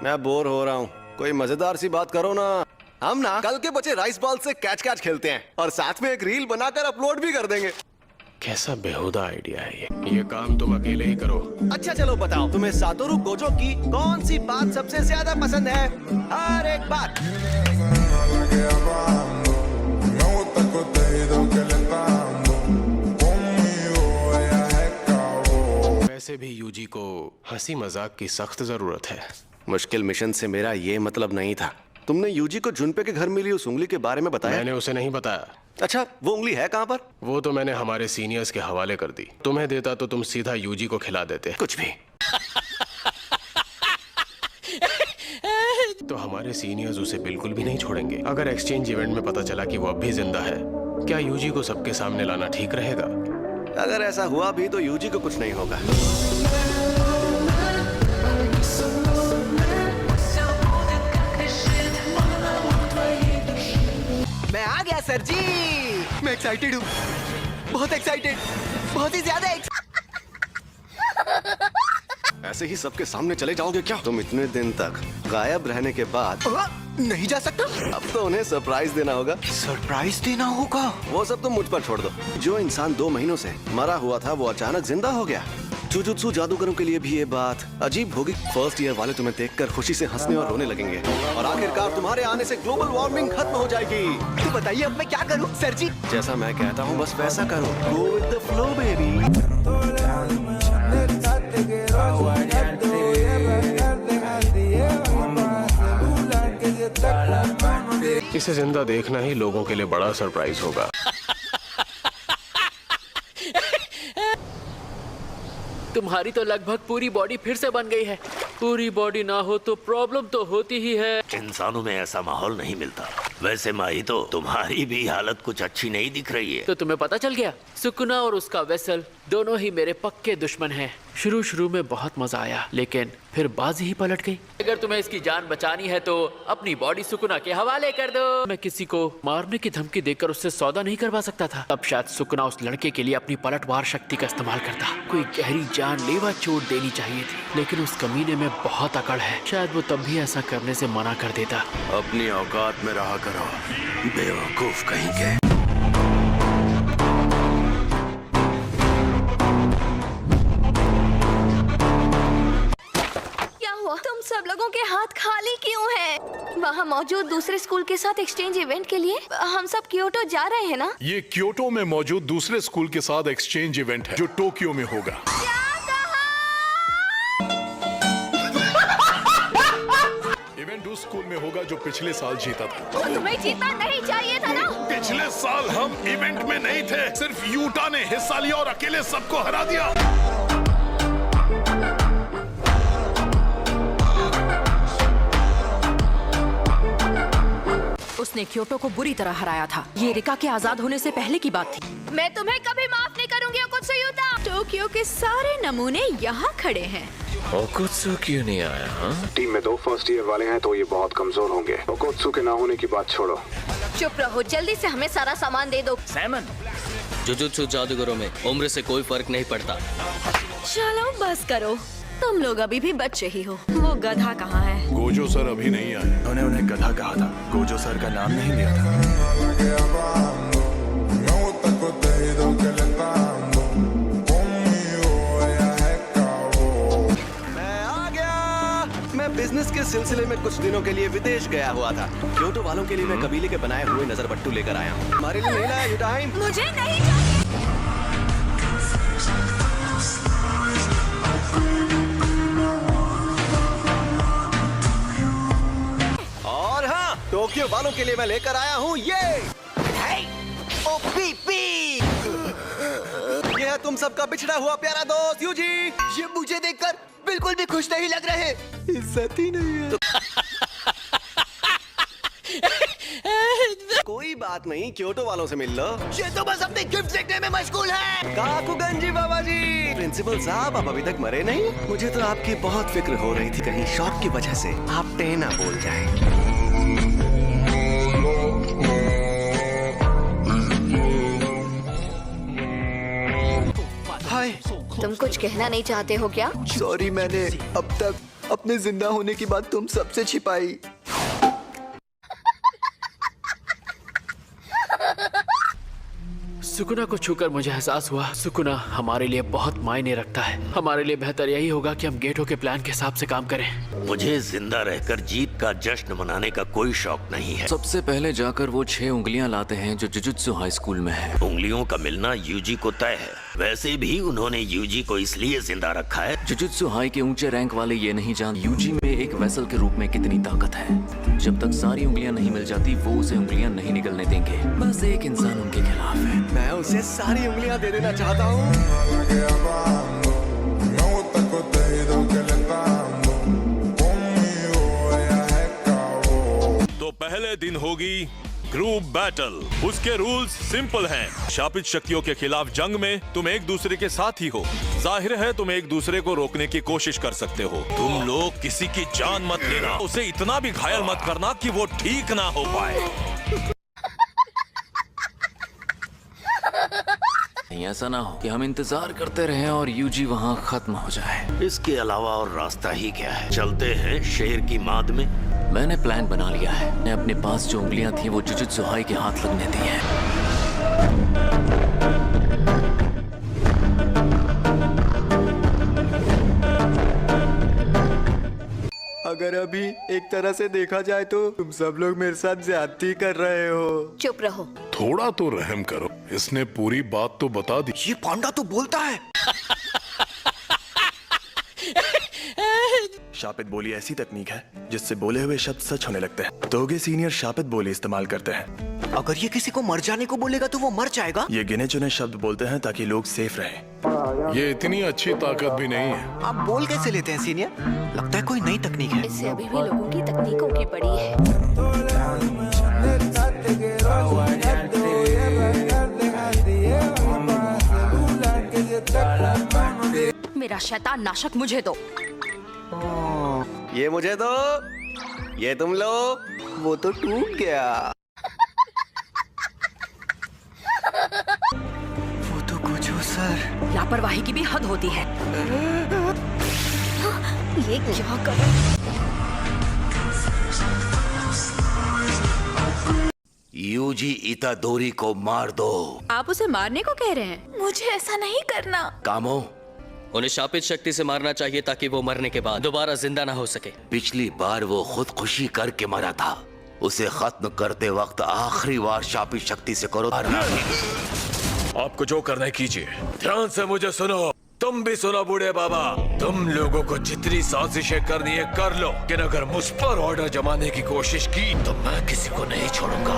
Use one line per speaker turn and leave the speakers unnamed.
मैं बोर हो रहा हूँ, कोई मजेदार सी बात करो ना। हम ना कल के बचे राइस बॉल से कैच कैच खेलते हैं और साथ में एक रील बनाकर अपलोड भी कर देंगे।
कैसा बेहुदा आइडिया है ये काम तुम अकेले ही करो।
अच्छा चलो बताओ, तुम्हें सातोरु गोजो की कौन सी बात सबसे ज्यादा पसंद है? हर एक बात।
वैसे भी यूजी को हंसी मजाक की सख्त जरूरत है।
मुश्किल मिशन से मेरा ये मतलब नहीं था। तुमने यूजी को जुनपे के घर मिली उस उंगली के बारे में बताया?
मैंने उसे नहीं बताया।
अच्छा, वो उंगली है कहाँ पर?
वो तो मैंने हमारे सीनियर्स के हवाले कर दी। तुम्हें देता तो तुम सीधा यूजी को खिला देते।
कुछ भी।
तो हमारे सीनियर्स उसे बिल्कुल भी नहीं छोड़ेंगे। अगर एक्सचेंज इवेंट में पता चला कि वो अब भी जिंदा है, क्या यूजी को सबके सामने लाना ठीक रहेगा?
अगर ऐसा हुआ भी तो यूजी को कुछ नहीं होगा।
मैं आ गया सर जी। मैं एक्साइटेड हूँ, बहुत एक्साइटेड, बहुत ही ज्यादा
ऐसे ही सबके सामने चले जाओगे क्या? तुम इतने दिन तक गायब रहने के बाद
नहीं जा सकता।
अब तो उन्हें सरप्राइज देना होगा।
सरप्राइज देना होगा?
वो सब तुम मुझ पर छोड़ दो। जो इंसान 2 महीनों से मरा हुआ था वो अचानक जिंदा हो गया। जुजुत्सु जादूगरों के लिए भी ये बात अजीब होगी। फर्स्ट ईयर वाले तुम्हें देखकर खुशी से हंसने और रोने लगेंगे और आखिरकार तुम्हारे आने से ग्लोबल वार्मिंग खत्म हो जाएगी।
तो बताइए अब मैं क्या करूं सर जी?
जैसा मैं कहता हूँ बस वैसा करो। Go with the flow, baby।
इसे जिंदा देखना ही लोगों के लिए बड़ा सरप्राइज होगा।
तुम्हारी तो लगभग पूरी बॉडी फिर से बन गई है। पूरी बॉडी ना हो तो प्रॉब्लम तो होती ही है।
इंसानों में ऐसा माहौल नहीं मिलता। वैसे माही तो तुम्हारी भी हालत कुछ अच्छी नहीं दिख रही है।
तो तुम्हें पता चल गया? सुकुना और उसका वेसल दोनों ही मेरे पक्के दुश्मन हैं। शुरू में बहुत मजा आया, लेकिन फिर बाजी ही पलट गई। अगर तुम्हें इसकी जान बचानी है तो अपनी बॉडी सुकुना के हवाले कर दो। मैं किसी को मारने की धमकी देकर उससे सौदा नहीं करवा सकता था। अब शायद सुकुना उस लड़के के लिए अपनी पलटवार शक्ति का इस्तेमाल करता। कोई गहरी जानलेवा चोट देनी चाहिए थी, लेकिन उस कमीने में बहुत अकड़ है। शायद वो तब भी ऐसा करने से मना कर देता।
अपनी औकात में रहा करो, बेवकूफ कहीं के।
तुम सब लोगों के हाथ खाली क्यों हैं? वहाँ मौजूद दूसरे स्कूल के साथ एक्सचेंज इवेंट के लिए हम सब क्योटो जा रहे हैं ना?
ये क्योटो में मौजूद दूसरे स्कूल के साथ एक्सचेंज इवेंट है जो टोक्यो में होगा। इवेंट उस स्कूल में होगा जो पिछले साल जीता था।
तो तुम्हें जीतना नहीं चाहिए था ना?
पिछले साल हम इवेंट में नहीं थे, सिर्फ यूटा ने हिस्सा लिया और अकेले सबको हरा दिया।
उसने क्योटो को बुरी तरह हराया था। ये रिका के आजाद होने से पहले की बात थी।
मैं तुम्हें कभी माफ नहीं करूंगी ओकुत्सुयुता।
टोक्यो के सारे नमूने यहाँ खड़े हैं।
ओकुत्सु क्यों नहीं आया? हाँ?
टीम में 2 फर्स्ट ईयर वाले हैं तो ये बहुत कमजोर होंगे। ओकुत्सु के ना होने की बात छोड़ो।
चुप रहो, जल्दी से हमें सारा सामान दे दो।
सैमन, जुजुत्सु जादूगरों में उम्र से कोई फर्क नहीं पड़ता।
चलो बस करो, तुम लोग अभी भी बच्चे ही हो। वो गधा कहाँ है?
गोजो सर अभी नहीं आए।
उन्होंने उन्हें गधा कहा था, गोजो सर का नाम नहीं लिया था।
मैं आ गया। मैं बिजनेस के सिलसिले में कुछ दिनों के लिए विदेश गया हुआ था। क्योटो वालों के लिए मैं कबीले के बनाए हुए नजर बट्टू लेकर आया हूँ। हमारे लिए नहीं लाया ये टाइम।
मुझे नहीं चाहिए।
टोक्यो वालों के लिए मैं लेकर आया हूँ ये
ओपीपी।
ये है तुम सबका बिछड़ा हुआ प्यारा दोस्त यूजी।
ये मुझे देखकर बिल्कुल भी खुश नहीं लग रहे।
इज्जत ही नहीं है। कोई बात नहीं, क्योटो वालों से मिल लो।
ये तो बस अपने गिफ्ट देखने में मशगूल है।
काकुगंजी बाबा जी। प्रिंसिपल साहब, आप अभी तक मरे नहीं? मुझे तो आपकी बहुत फिक्र हो रही थी, कहीं शॉक की वजह से आप टेना बोल जाएं।
हाय,
तुम कुछ कहना नहीं चाहते हो क्या?
सॉरी, मैंने अब तक अपने जिंदा होने की बात तुम सबसे छिपाई।
सुकुना को छूकर मुझे एहसास हुआ सुकुना हमारे लिए बहुत मायने रखता है। हमारे लिए बेहतर यही होगा कि हम गेटो के प्लान के हिसाब से काम करें।
मुझे जिंदा रहकर जीत का जश्न मनाने का कोई शौक नहीं है।
सबसे पहले जाकर वो 6 उंगलियां लाते हैं जो जुजुत्सु हाई स्कूल में है।
उंगलियों का मिलना यूजी को तय है। वैसे भी उन्होंने यूजी को इसलिए जिंदा रखा है।
जुजुत्सु हाई के ऊंचे रैंक वाले ये नहीं जानते यूजी में एक वेसल के रूप में कितनी ताकत है। जब तक सारी उंगलियां नहीं मिल जाती वो उसे उंगलियां नहीं निकलने देंगे। बस एक इंसान उनके खिलाफ है।
मैं उसे सारी उंगलियां दे देना चाहता हूँ।
तो पहले दिन होगी ग्रुप बैटल। उसके रूल्स सिंपल हैं। शापित शक्तियों के खिलाफ जंग में तुम एक दूसरे के साथ ही हो। जाहिर है तुम एक दूसरे को रोकने की कोशिश कर सकते हो। तुम लोग किसी की जान मत लेना। उसे इतना भी घायल मत करना कि वो ठीक ना हो पाए।
ऐसा ना हो कि हम इंतजार करते रहें और यूजी वहाँ खत्म हो जाए।
इसके अलावा और रास्ता ही क्या है? चलते हैं शेर की माद में।
मैंने प्लान बना लिया है। मैं अपने पास जो उंगलियां थी वो जुजुत्सु हाई के हाथ लगने दी हैं।
अगर अभी एक तरह से देखा जाए तो तुम सब लोग मेरे साथ ज्यादती कर रहे हो।
चुप रहो।
थोड़ा तो रहम करो। इसने पूरी बात तो बता दी।
ये पांडा तो बोलता है।
शापित बोली ऐसी तकनीक है जिससे बोले हुए शब्द सच होने लगते हैं। तोगे सीनियर शापित बोली इस्तेमाल करते हैं।
अगर ये किसी को मर जाने को बोलेगा तो वो मर जाएगा।
ये गिने चुने शब्द बोलते हैं ताकि लोग सेफ रहें।
ये इतनी अच्छी ताकत भी नहीं है।
आप बोल कैसे लेते हैं सीनियर? लगता है कोई नई तकनीक है।
इससे अभी भी लोगों की तकनीकों की पड़ी है।
मेरा शैतान नाशक मुझे दो।
ये मुझे दो, ये तुम लो।
वो तो टूट गया। वो तो कुछ हो सर।
लापरवाही की भी हद होती है। ये क्या कर?
यूजी इतादोरी को मार दो।
आप उसे मारने को कह रहे हैं?
मुझे ऐसा नहीं करना।
कामो,
उन्हें शापित शक्ति से मारना चाहिए ताकि वो मरने के बाद दोबारा जिंदा ना हो सके।
पिछली बार वो खुदकुशी करके मरा था। उसे खत्म करते वक्त आखिरी बार शापित शक्ति से करो।
आपको जो करना है कीजिए। ध्यान से मुझे सुनो। तुम भी सुनो बूढ़े बाबा। तुम लोगों को जितनी साजिशें करनी है कर लो, लेकिन अगर मुझ पर ऑर्डर जमाने की कोशिश की तो मैं किसी को नहीं छोड़ूंगा।